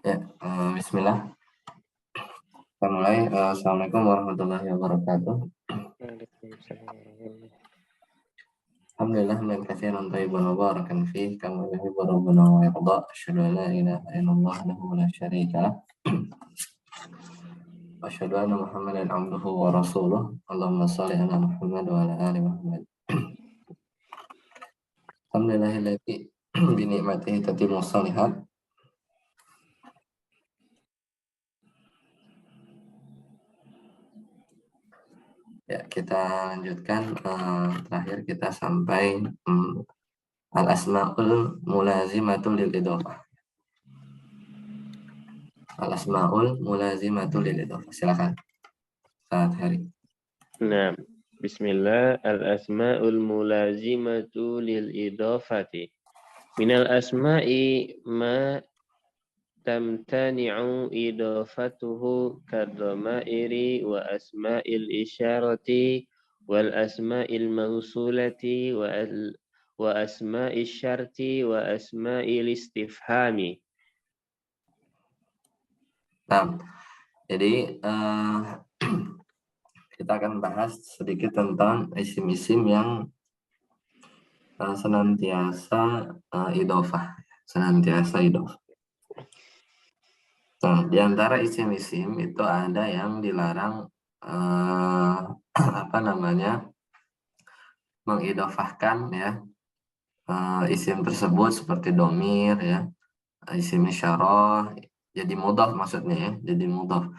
Ya, bismillah. Kita mulai. Assalamualaikum warahmatullahi wabarakatuh. Alhamdulillah, hamdan katsiran thayyiban mubarakan fih kama yuhibbu rabbuna wa yarda. Asyhadu an la ilaha illallah wahdahu la syarika lah. Wa asyhadu anna Muhammadan abduhu wa rasuluh. Allahumma shalli ala Muhammad wa ala ali Muhammad. Alhamdulillahilladzi bi ni'matihi tatimmu shalihat. Ya, kita lanjutkan. Terakhir kita sampai al-asmaul mulazimatul lil idhofah. Al-asmaul mulazimatul lil idhofah. Silakan. Saat hari. Nah, bismillah. Al-asma'ul mulazimatu lil idhafati. Minal asma'i ma tamtani'u idhafatuhu kadhamairi wa asma'il isyarati wal asma'il mausulati wa asma'il syarti wa asma'il istifhami. Nah, jadi kita akan bahas sedikit tentang isim-isim yang senantiasa idhofah, senantiasa idhofah. Nah, di antara isim-isim itu ada yang dilarang mengidhofahkan ya isim tersebut seperti domir ya, isim isyarah, jadi mudhaf maksudnya ya, jadi mudhaf.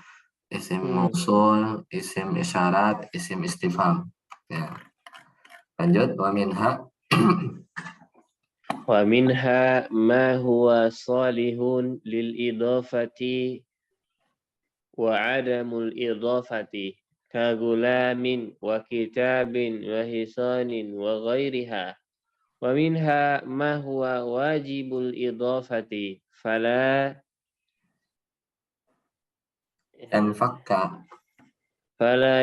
Isim mausul, isim isyarat, isim istifham. Ya. Lanjut, wa minha wa minha ma huwa salihun lil idhafati wa adamul idhafati ka gulamin wa kitabin wa hisanin wa ghairiha. Wa minha ma huwa wajibul idhafati fala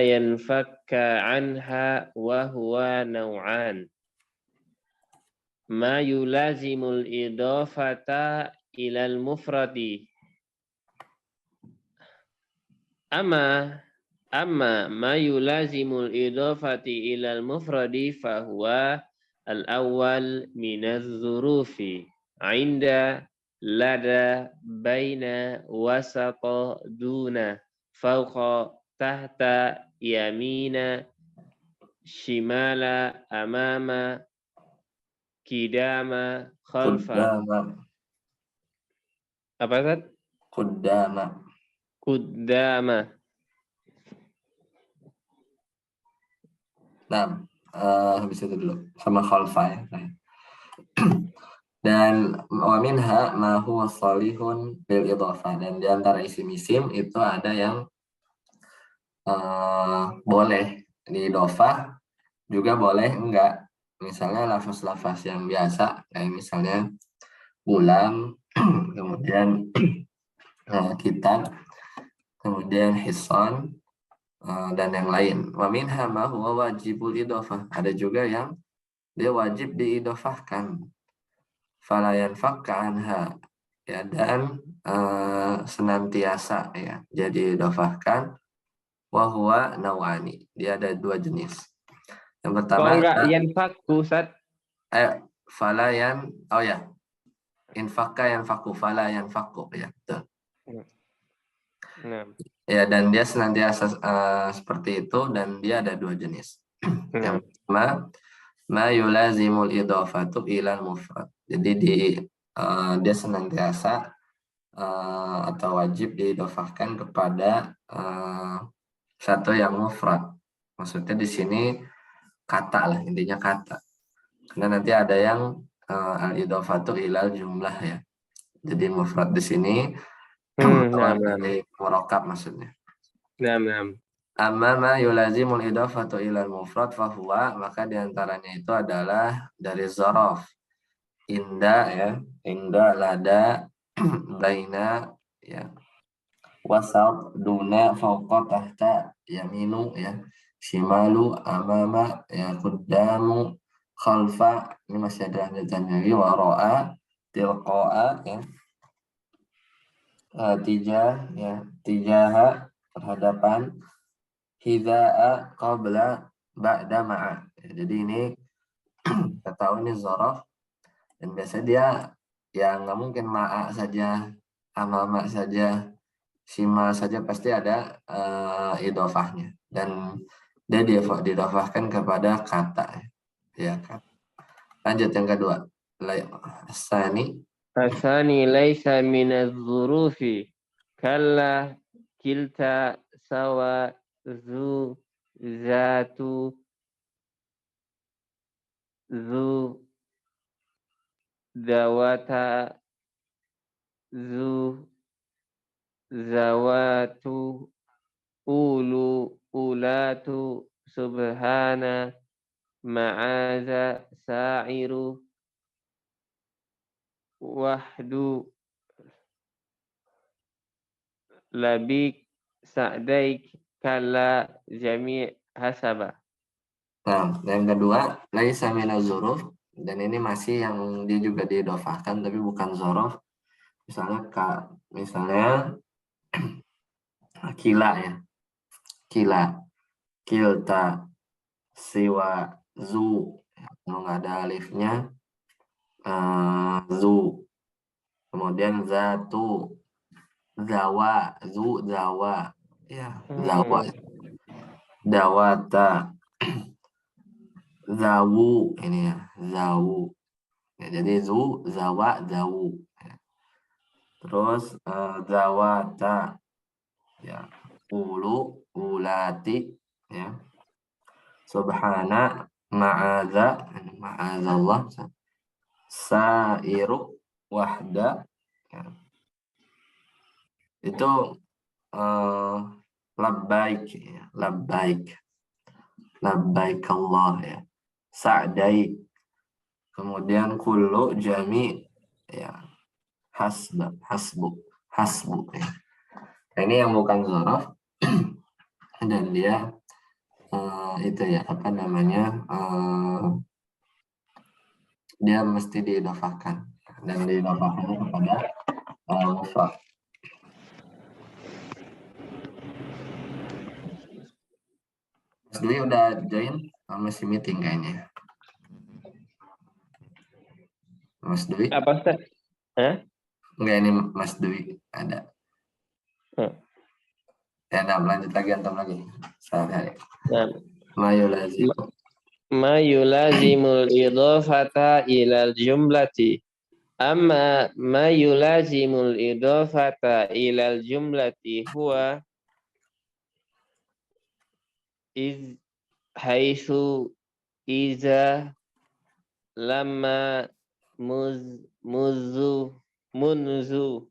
yanfakka anha wa huwa naw'an. Ma yulazimul idhafata ilal mufradi. Amma ma yulazimul idhafati ilal mufradi fahuwa al-awwal minaz zurufi 'inda lada baina wasata duna fawqa tahta yamina shimala amama kidama khalfa. Apa Ustaz? Kuddama. Nah, habis itu dulu sama khalfa ya. Dan wa minha ma huwa salihun bil idhafah, dan di antara isim-isim itu ada yang boleh diidhafah, juga boleh enggak. Misalnya lafaz-lafaz yang biasa kayak misalnya ulam, kemudian kitab, kemudian hisan, dan yang lain. Wa minha ma huwa wajibul idhafah. Ada juga yang dia wajib diidhafahkan. Fala yanfakka anha. Ya, dan senantiasa ya jadi idhafahkan. Wa huwa naw'ani. Dia ada dua jenis. Yang pertama kok enggak yanfakku Ustaz? Fala yan, oh ya. Infakka yanfakku, fala yanfakku ya, betul. Nah. Ya, dan dia senantiasa seperti itu, dan dia ada dua jenis. Yang pertama, ma yulazimul idhafatu ilal mufrad. Jadi dia senantiasa atau wajib diidhafahkan kepada satu yang mufrad. Maksudnya di sini kata lah, intinya kata. Karena nanti ada yang al-idhafatu ilal jumlah ya. Jadi mufrad di sini dari murakkab maksudnya. Amma ma yulazimul idhafatu ilal mufrad fahuwa, maka diantaranya itu adalah dari zaraf. Inda ya, inda, lada, baina ya, wasat, duna, fauqa, tahta, yaminu ya, shimalu, amama ya, quddamu, khalfa, ini masih ada lanjutannya lagi, wara'a, tilqa'a ya. tijah ya, tijaha berhadapan, hidaa qabla ba'da ma'a. Ya, jadi ini kita tahu ini zorof dan biasanya dia ya nggak mungkin ma'a saja, amama saja, sima saja, pasti ada idofahnya dan dia diidofahkan kepada kata ya kan. Lanjut yang kedua, asani. Asani laisa minaz-zurufi kalla kilta sawa zu zatu zu dawata zu zawatu ulu ulatu subhana ma'aza sa'iru wahdu labik sa'daik kala jami' hasaba. Nah, yang kedua, laisa minaz zuruf, dan ini masih yang dia juga diidofahkan tapi bukan zorof. Misalnya kila ya, kila, kilta, siwa, zu, kalau nggak ada alifnya, zu, kemudian zatu, zawa, zu, zawa, ya, zawa, dawata, zawu, ini ya, zawu. Ya, jadi zu, zawa, zawu. Ya. Terus zawata, ya, ulu, ulati, ya, subhana, ma'aza, ma'azallah, sairu, wahda, ya. Itu labbaik, ya, labbaik, labbaik Allah, ya, sa'daik, kemudian kullu jami, ya, hasbu, ya. Nah, ini yang bukan zorof dan dia itu ya, apa namanya, dia mesti diidofahkan dan diidofahkannya kepada mufrad. Mas Dwi udah join? Masih meeting kayaknya. Mas Dwi? Apa Ustaz? Hah? Enggak, ini Mas Dwi ada. Ya, nah, lanjut lagi, antum lagi. Sehari-hari. Nah, Mayulazimu. ma yulazimul idhafata ilal jumlati. Amma ma yulazimul idhafata ilal jumlati huwa iz haitsu iza lama muzu munzu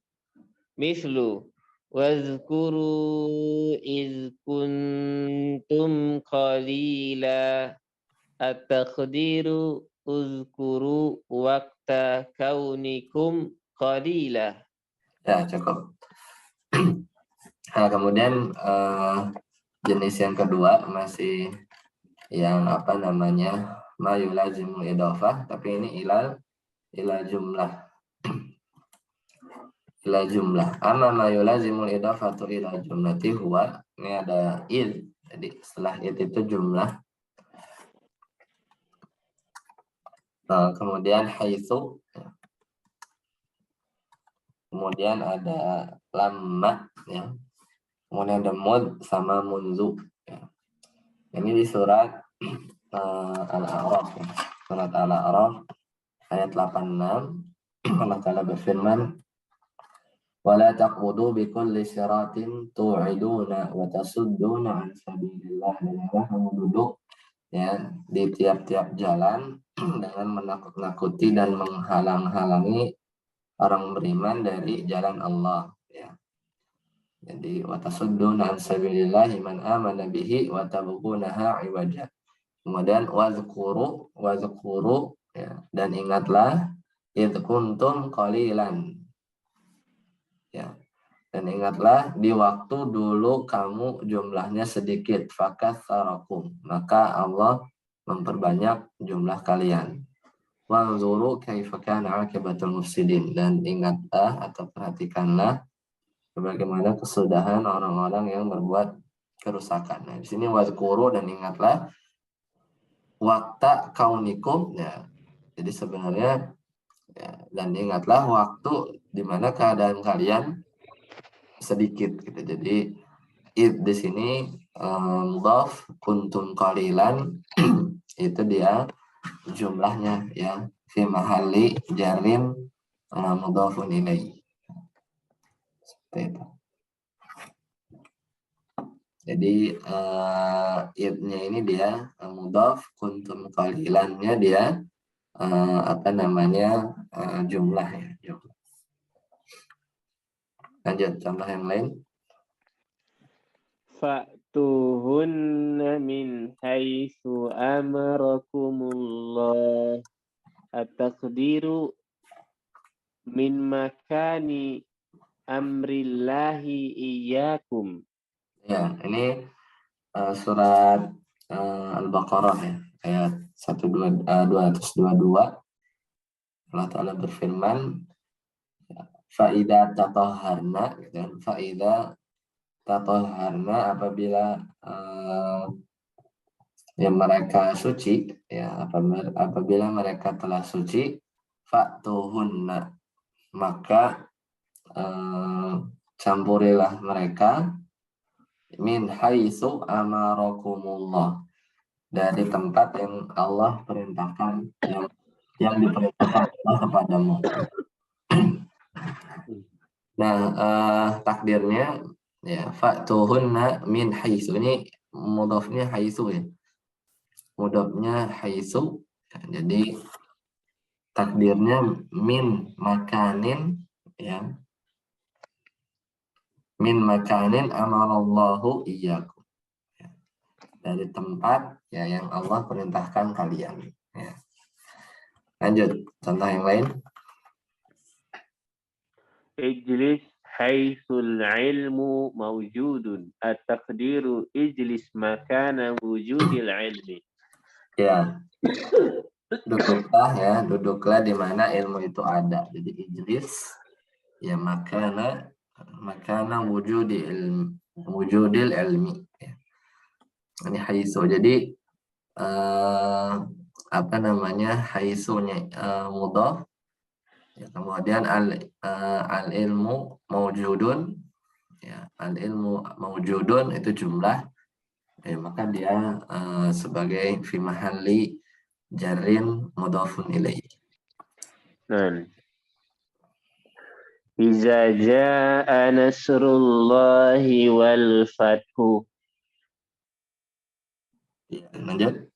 mislu wazkuru iz kuntum qalila at-taqdiru uzkuru waqta kaunikum qalila. Ya, cukup. Nah, kemudian jenis yang kedua masih yang apa namanya, mayulazimul idhafah, tapi ini ilal jumlah. Ila jumlah. Amma ma yulazimul idhafatu ila jumlati huwa, ini ada id. Jadi setelah id itu jumlah. Kemudian haitsu. Kemudian ada lamma, ya. Kemudian ada mud sama munzu, ya. Ini di surat Al-A'raf, ya. Surat Al-A'raf ayat 86. Allah Ta'ala berfirman, ولا تقعدوا بكل صراط توعدون وتصدون عن سبيل الله. Kamu duduk ya di tiap-tiap jalan dengan menakut-nakuti dan menghalang-halangi orang beriman dari jalan Allah, ya. Jadi watasudduna an sabilillahi man amana bihi wa tabghunaha iwaja. Kemudian wazkuru, ya, dan ingatlah id kuntum qalilan, ya. Dan ingatlah di waktu dulu kamu jumlahnya sedikit, fakatsarakum, maka Allah memperbanyak jumlah kalian. Wanzuru kaifa kana aqibatul mufsidin, dan ingatlah atau perhatikanlah sebagaimana kesudahan orang-orang yang berbuat kerusakan. Nah, di sini wazkuru dan ingatlah waktu kaunikum ya. Jadi sebenarnya ya, dan ingatlah waktu di mana keadaan kalian sedikit gitu. Jadi di sini mudhaf kuntum qalilan itu dia jumlahnya ya fi mahalli jarin mudhafun ilaih. Seperti itu. Jadi idnya ini dia mudhaf kuntum qalilannya dia apa namanya jumlah ya. Jumlah. Lanjut contoh yang lain. Fa'tuhunna min haitsu amarakumullah. At-taqdiru min makani amrillahi iyyakum. Ya, ini surat Al-Baqarah ya, ayat 222. Allah Ta'ala berfirman, Fa'idha tatahharna, gitu kan. Fa'idha tatahharna apabila ya mereka suci, ya apabila mereka telah suci, fa'tuhunna, maka campurilah mereka min haitsu amarakumullah, dari tempat yang Allah perintahkan, yang diperintahkan Allah kepadamu. Nah, takdirnya ya fa'tuhunna min haitsu, ini mudhafnya haitsu ya. Mudhafnya haitsu. Ya, jadi takdirnya min makanin ya. Min makanin amarallahu iyyakum. Ya. Dari tempat ya yang Allah perintahkan kalian ya. Lanjut contoh yang lain. Ijlis haitsul ilmu mawjudun. At-taqdiru ijlis makana wujudil ilmi. Ya, duduklah di mana ilmu itu ada. Jadi ijlis ya makana wujudil ilmi ya. Ini haitsu. Jadi apa namanya haitsunya mudhaf ya, kemudian al ilmu maujudun ya, al ilmu maujudun itu jumlah ya, maka dia sebagai fi mahalli jarin mudhafun ilaih. Nah, iza jaa nasrullahi wal fathu. Ya, lanjut.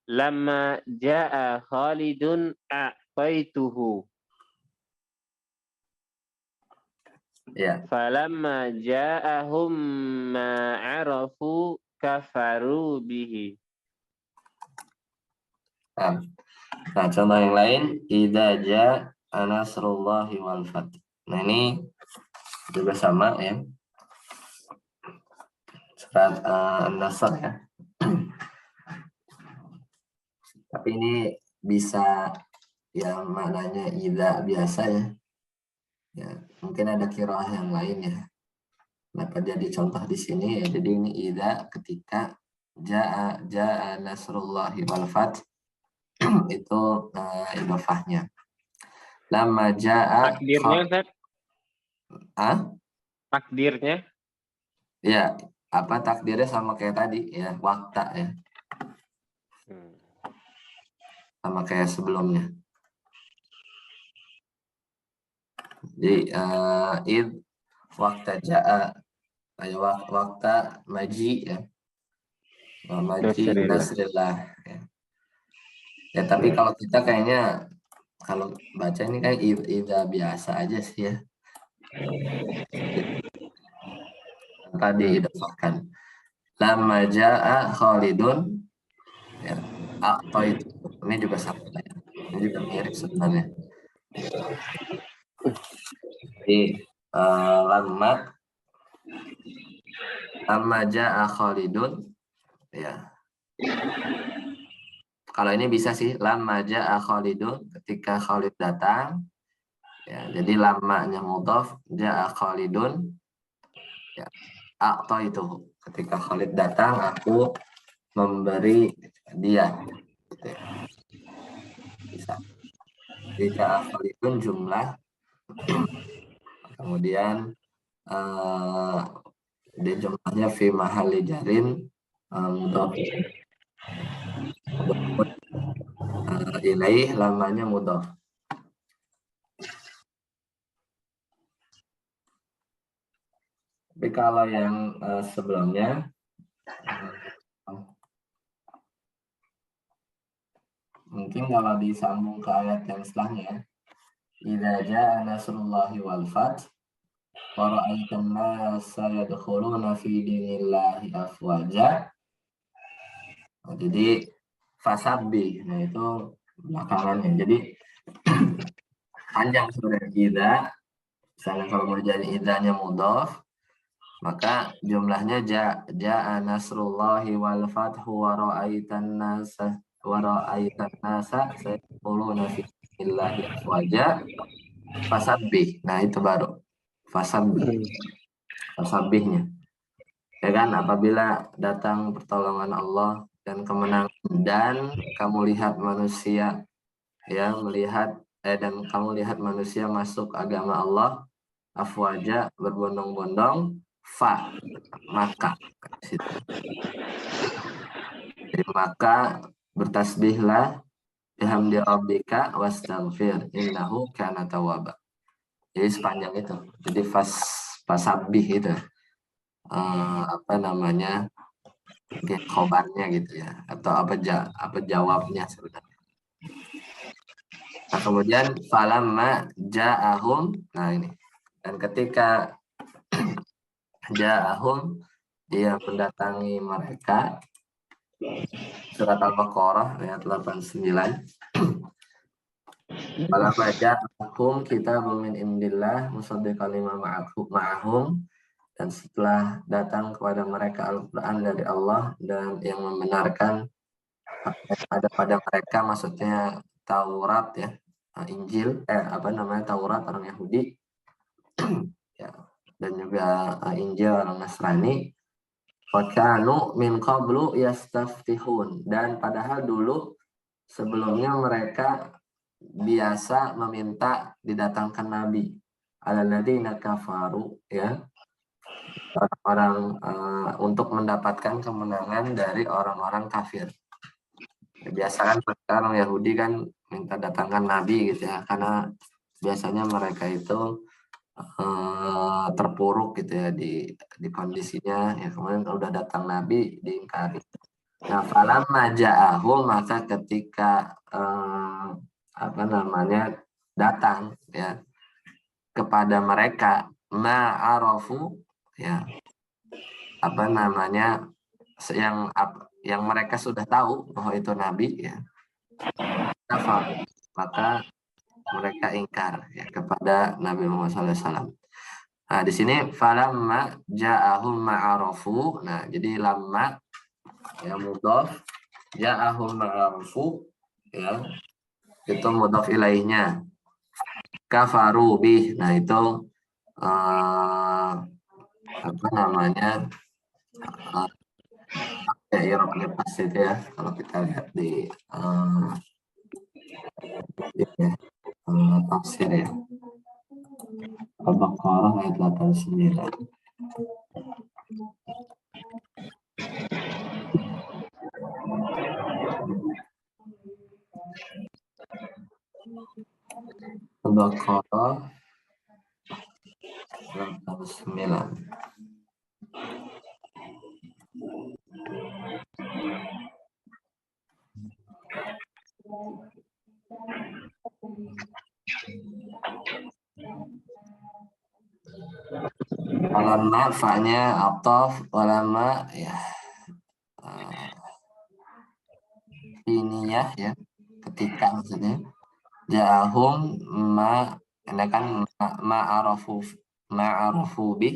Lamma jaa Khalidun a'faituhu. Ya. Falamma ja'ahum ma 'arafu kafaru bihi. Nah, contoh yang lain, idza jaa nasrullahi wal fath. Nah, ini juga sama ya. Surat An-Nasr ya. Tapi ini bisa yang maknanya idza biasa ya. Ya, mungkin ada qiraah yang lain ya. Kenapa dia dicontoh di sini ya. Jadi ini idza ketika jaa nasrullahi wal fath itu idhofahnya. Lama jaa Takdirnya, Ustaz? Takdirnya? Ya, apa takdirnya sama kayak tadi ya, waktu ya. Sama kayak sebelumnya. Jadi id waktu jaa, ayo waktu maji ya. Maji nasrillah ya. Ya, tapi kalau kita kayaknya kalau baca ini kayak ida biasa aja sih ya. Tadi idafahkan. Lama jaa Khalidun ya, atau itu ini juga sama ya. Ini juga mirip sebenarnya. Jadi lama jaa Khalidun ya. Kalau ini bisa sih lama jaa Khalidun, ketika Khalid datang Ya, jadi lamanya mudhaf, ja'a Khalidun, ya, itu ketika Khalid datang aku memberi dia, gitu ya. Bisa. Jika Khalidun jumlah, kemudian di jumlahnya fi mahalli jarin mudhaf ilaih, lamanya mudhaf. Tapi kalau yang sebelumnya mungkin kalau disambung ke ayat yang setelahnya, idza jaa nasrullahi wal fath wa ra'aitan nasa yadkhuluna fi dinillahi afwaja. Nah, jadi fasabbih, nah itu belakangannya. Jadi panjang sebenarnya idza. Misalnya kalau mau jadi idzanya mudhaf, maka jumlahnya ja'a nasrullahi wal fathu wa ra'aitan nasa sayaquluna fi dinillahi afwaja fasabbih. Nah, itu baru fasabbihnya. Ya kan, apabila datang pertolongan Allah dan kemenangan dan kamu lihat manusia dan kamu lihat manusia masuk agama Allah afwaja, berbondong-bondong, maka jadi maka bertasbihlah bihamdi rabbika wastaghfir innahu kana tawwaba. Jadi sepanjang itu. Jadi fasabih itu khobarnya gitu ya, atau apa jawabnya sebenarnya. Nah, kemudian falamma ja'ahum, nah ini, dan ketika ja'ahum, dia mendatangi mereka, surat Al-Baqarah ayat 89. Falamma ja'ahum kitabun min indillah musaddiqan lima ma'ahum, dan setelah datang kepada mereka Al-Quran dari Allah dan yang membenarkan apa yang ada pada mereka, maksudnya Taurat ya, Injil, Taurat orang Yahudi ya, dan juga Injil orang Nasrani. Fakanu min qablu yastaftihun, dan padahal dulu sebelumnya mereka biasa meminta didatangkan nabi alalladzina kafaru, ya, orang untuk mendapatkan kemenangan dari orang-orang kafir. Biasa kan orang Yahudi kan minta datangkan nabi gitu ya, karena biasanya mereka itu terpuruk gitu ya di kondisinya ya, kemudian kalau udah datang nabi diingkari. Nah, falamma ja'ahu, maka ketika datang ya kepada mereka ma'arafu ya, yang mereka sudah tahu bahwa itu nabi ya, maka mereka ingkar ya kepada Nabi Muhammad SAW. Nah, di sini falamma ja'ahum ma'arafu. Nah, jadi lamma ya mudhaf, ja'ahum ma'arafu ya itu mudhaf ilaihnya. Kafaru bih. Nah, itu ya irobnya pas itu ya, kalau kita lihat di tafsir ya, Al-Baqarah ayat 89. Al-Baqarah 89. Ulama fa-nya ataf, ulama ya ini ya ketika maksudnya ja'ahum ini kan ma'arafu bih,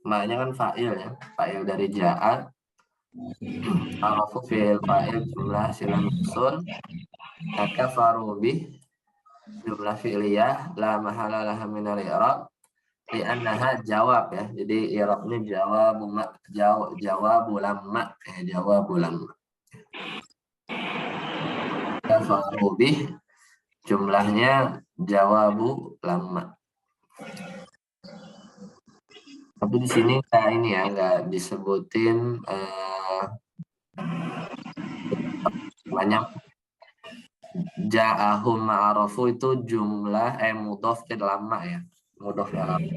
ma'nya kan fa'il ya, fa'il dari ja'a, arafu fi'il fa'il jumlah silah mausul, kafaru bih jumlah fi'liyah la mahala laha minal i'rab li'annaha jawab ya. Jadi i'rabnya jawabu lamma jawabu lamma. Kafaru bih jumlahnya jawabu lamma. Tapi di sini nggak ini ya, nggak disebutin banyak. Ja'ahum ma'arofu itu jumlah mudhof ke lama ya, mudhof ya lama.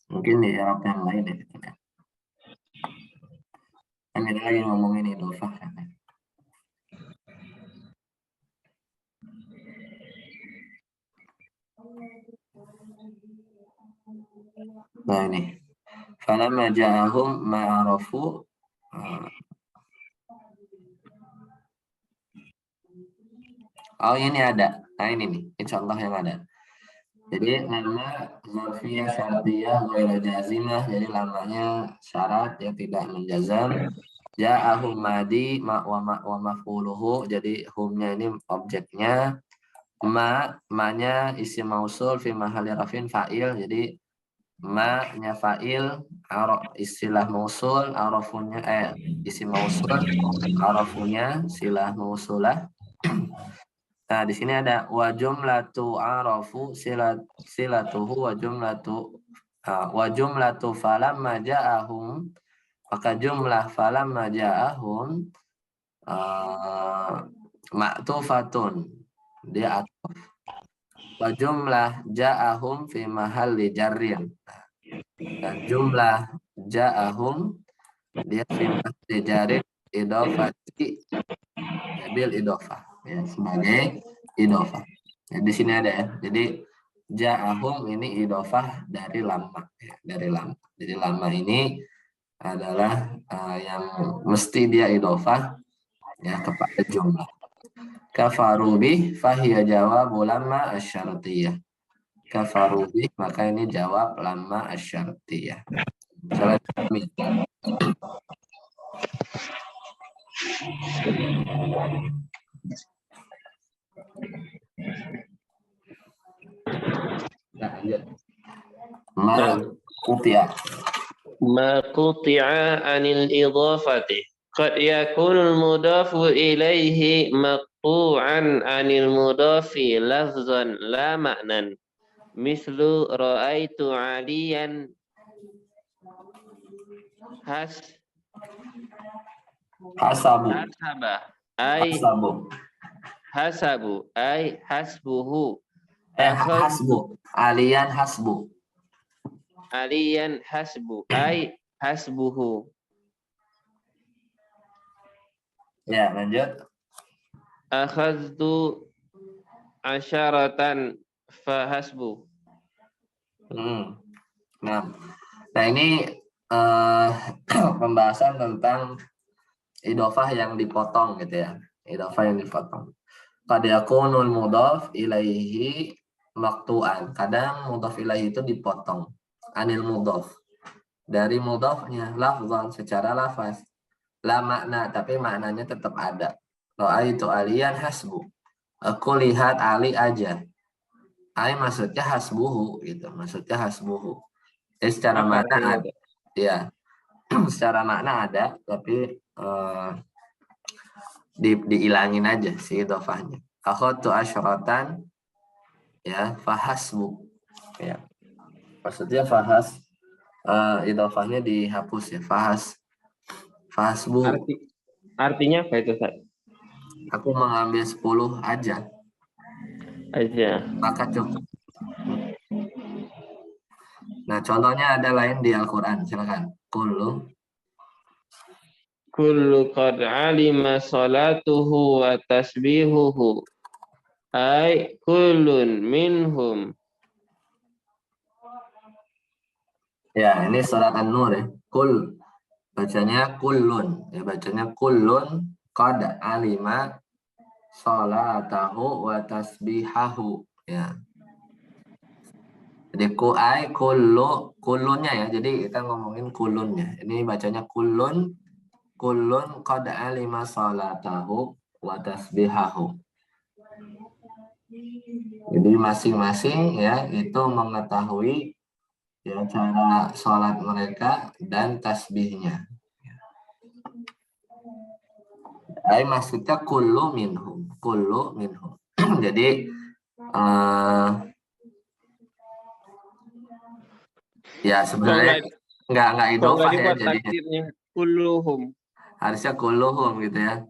Mungkin di Arab yang lain ya. Kan kita lagi ngomongin idhofah kan. Nah ini. Falamma ja'ahum ma'arofu. Oh ini ada. Nah ini nih, ini contoh yang ada. Jadi nama zarfiyah syartiyah ghairu jazimah, jadi lamanya syarat yang tidak menjazam. Ja'ahum madi wa maf'uluhu, jadi humnya ini objeknya. Ma-nya isim mausul fi mahalli rafin fa'il, jadi ma-nya fa'il, istilah mausul, arafunya isim mausul, arafunya silah mausulah. Nah, di sini ada wa jumlatu arafu silatuhu wa jumlatu falamma ja'ahum, maka jumlah falamma ja'ahum ma'tufatun, dia atuf. Wa jumlah ja'ahum fi mahalli jarrin. Dan jumlah ja'ahum dia fi mahalli jarrin idhofati bil idhofah ya, sebagai idhofah. Nah, di sini ada ya. Jadi ja'ahum ini idhofah dari lama ya, dari lama. Jadi lama ini adalah yang mesti dia idhofah ya kepada jumlah. Kafaru bih fahiya jawabu lamma asyartiyah. Kafaru bih maka ini jawab lamma asyartiyah. Misalnya Ma quti'a anil idhafati qad yakunu al-mudhafu ilayhi maqtu'an anil mudhafi lafzan la ma'nan mislu ra'aitu 'aliyan hasabu ay hasbuhu hasbu aliyan hasbu aliyan hasbu ay hasbuhu. Ya, lanjut. Akhadtu asyaratan fahasbu. Nah ini pembahasan tentang idhofah yang dipotong gitu ya. Idhofah yang dipotong. Qad yakunul mudhaf ilaihi maqtu'an. Kadang mudhaf ilaihi itu dipotong. Anil mudhaf. Dari mudhafnya lafzan secara lafaz. La makna, tapi maknanya tetap ada. Ra'aitu aliyan hasbu. Aku lihat Ali aja. Ali maksudnya hasbuhu gitu. Maksudnya hasbuhu. Secara makna ada. Ya. Secara makna ada, tapi diilangin aja si idhofahnya. Akhadtu asyratan ya fahasbu. Ya. Maksudnya fahas idhofahnya dihapus ya. Fahasbu. Artinya apa itu, Ustaz? Aku mengambil 10 aja. Maka cukup. Nah, contohnya ada lain di Al-Qur'an, silakan. Kullu qad alima salatuhu wa tasbihuhu. Ay kullun minhum. Ya, ini surat An-Nur ya. Kul bacanya kullun, ya bacanya kullun qad alima salatahu wa tasbihahu ya. Jadi kuai kulunnya ya. Jadi kita ngomongin kulunnya. Ini bacanya kulun qad alima salatahu wa tasbihahu. Jadi masing-masing ya itu mengetahui ya cara sholat mereka dan tasbihnya. Maksudnya kullu minhum. Jadi ya sebenarnya nggak Kok nggak idofah ya dibuat jadinya. takdirnya kulluhum? Harusnya kulluhum gitu ya.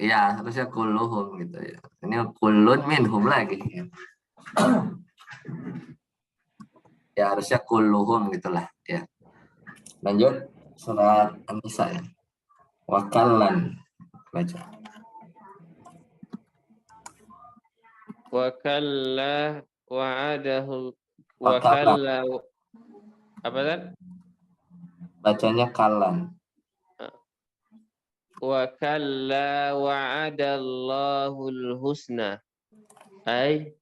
Iya, harusnya kulluhum gitu ya. Ini kullun minhum lagi. Ya harusnya kulluhum gitulah ya. Lanjut surat An-Nisa ya. Wakallan baca. Wa kalla wa'adahu wa Wakallan kalla apa kan? bacanya kallan. Wa kalla wa'adallahul husna. Ay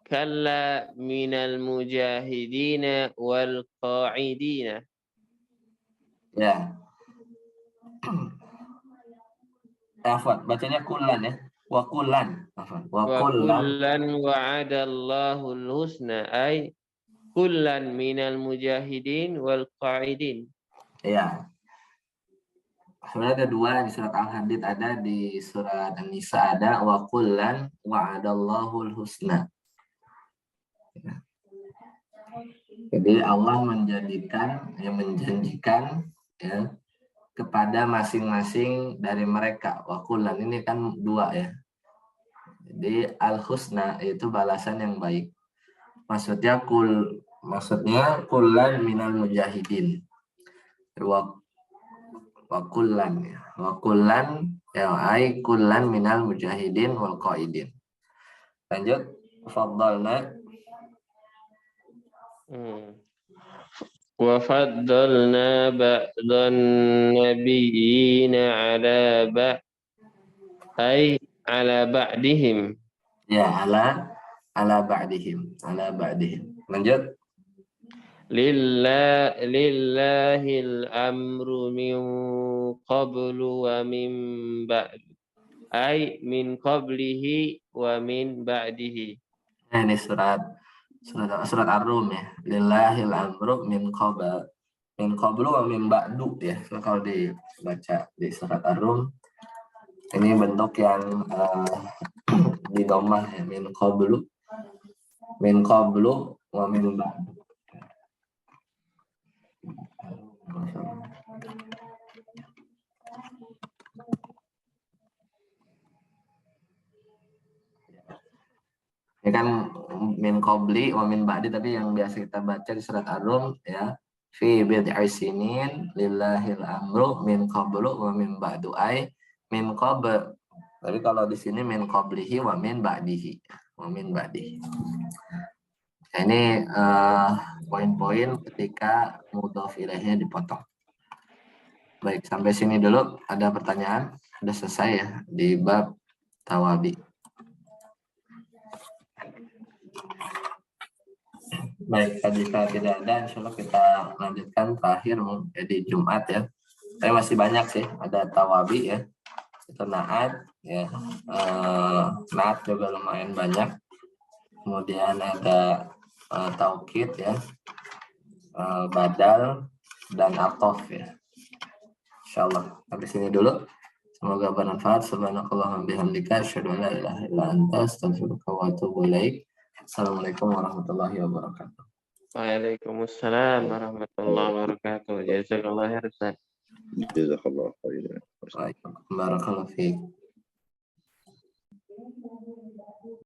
kalla minal mujahidina wal qa'idina. Ya. Afwan, bacanya kullan ya. Wakullan. Wa Wakullan. kullan wa'adallahul husna. Ay kullan minal mujahidin wal qa'idin. Ya. Sebenarnya ada dua di surat Al-Hadid, ada di surat An-Nisa ada wa kullan wa'adallahul husna. Jadi Allah menjanjikan ya kepada masing-masing dari mereka. Wa kullan ini kan dua ya. Jadi al-husna itu balasan yang baik. Maksudnya kullan minal mujahidin. Wa kullan ya. Wa kullan ya ai kullan minal mujahidin wal qaidin. Lanjut, faddalna. Wa faddalna ba'dhan nabiyyina ala ay ala ba'dihim. Ya, ala ba'dihim. Lanjut. Lillahil amru min qablu wa min ba'd. Ay min qablihi wa min ba'dihi. Nah, ini surat Ar-Rum ya. Lillahil amru min qablu wa min ba'du ya. So, kalau dibaca di surat Ar-Rum ini bentuk yang di domah ya, min qablu wa min ba'du. Ini kan min qabli wa min ba'di, tapi yang biasa kita baca di surat Ar-Rum ya fi bid'i sinin lillahil amru min qablu wa min ba'du ay min qabl. Tapi kalau di sini min qablihi wa min ba'dihi. Nah, ini poin-poin ketika mudhof ilaihnya dipotong. Baik, sampai sini dulu. Ada pertanyaan? Sudah selesai ya di bab tawabi. Baik, jika tidak ada, insya Allah kita lanjutkan terakhir di Jumat ya. Tapi masih banyak sih, ada tawabi ya, itu naat ya, naat juga lumayan banyak. Kemudian ada taukid ya, badal dan atof ya. Insya Allah sampai sini dulu. Semoga bermanfaat. Subhanakallahumma bihamdika asyhadu an la ilaha illa anta astaghfiruka wa atubu ilaik. Assalamualaikum warahmatullahi wabarakatuh. Waalaikumsalam warahmatullahi wabarakatuh. Jazakallahu khairan. Jazakallah khairan. Barakallahu fiik.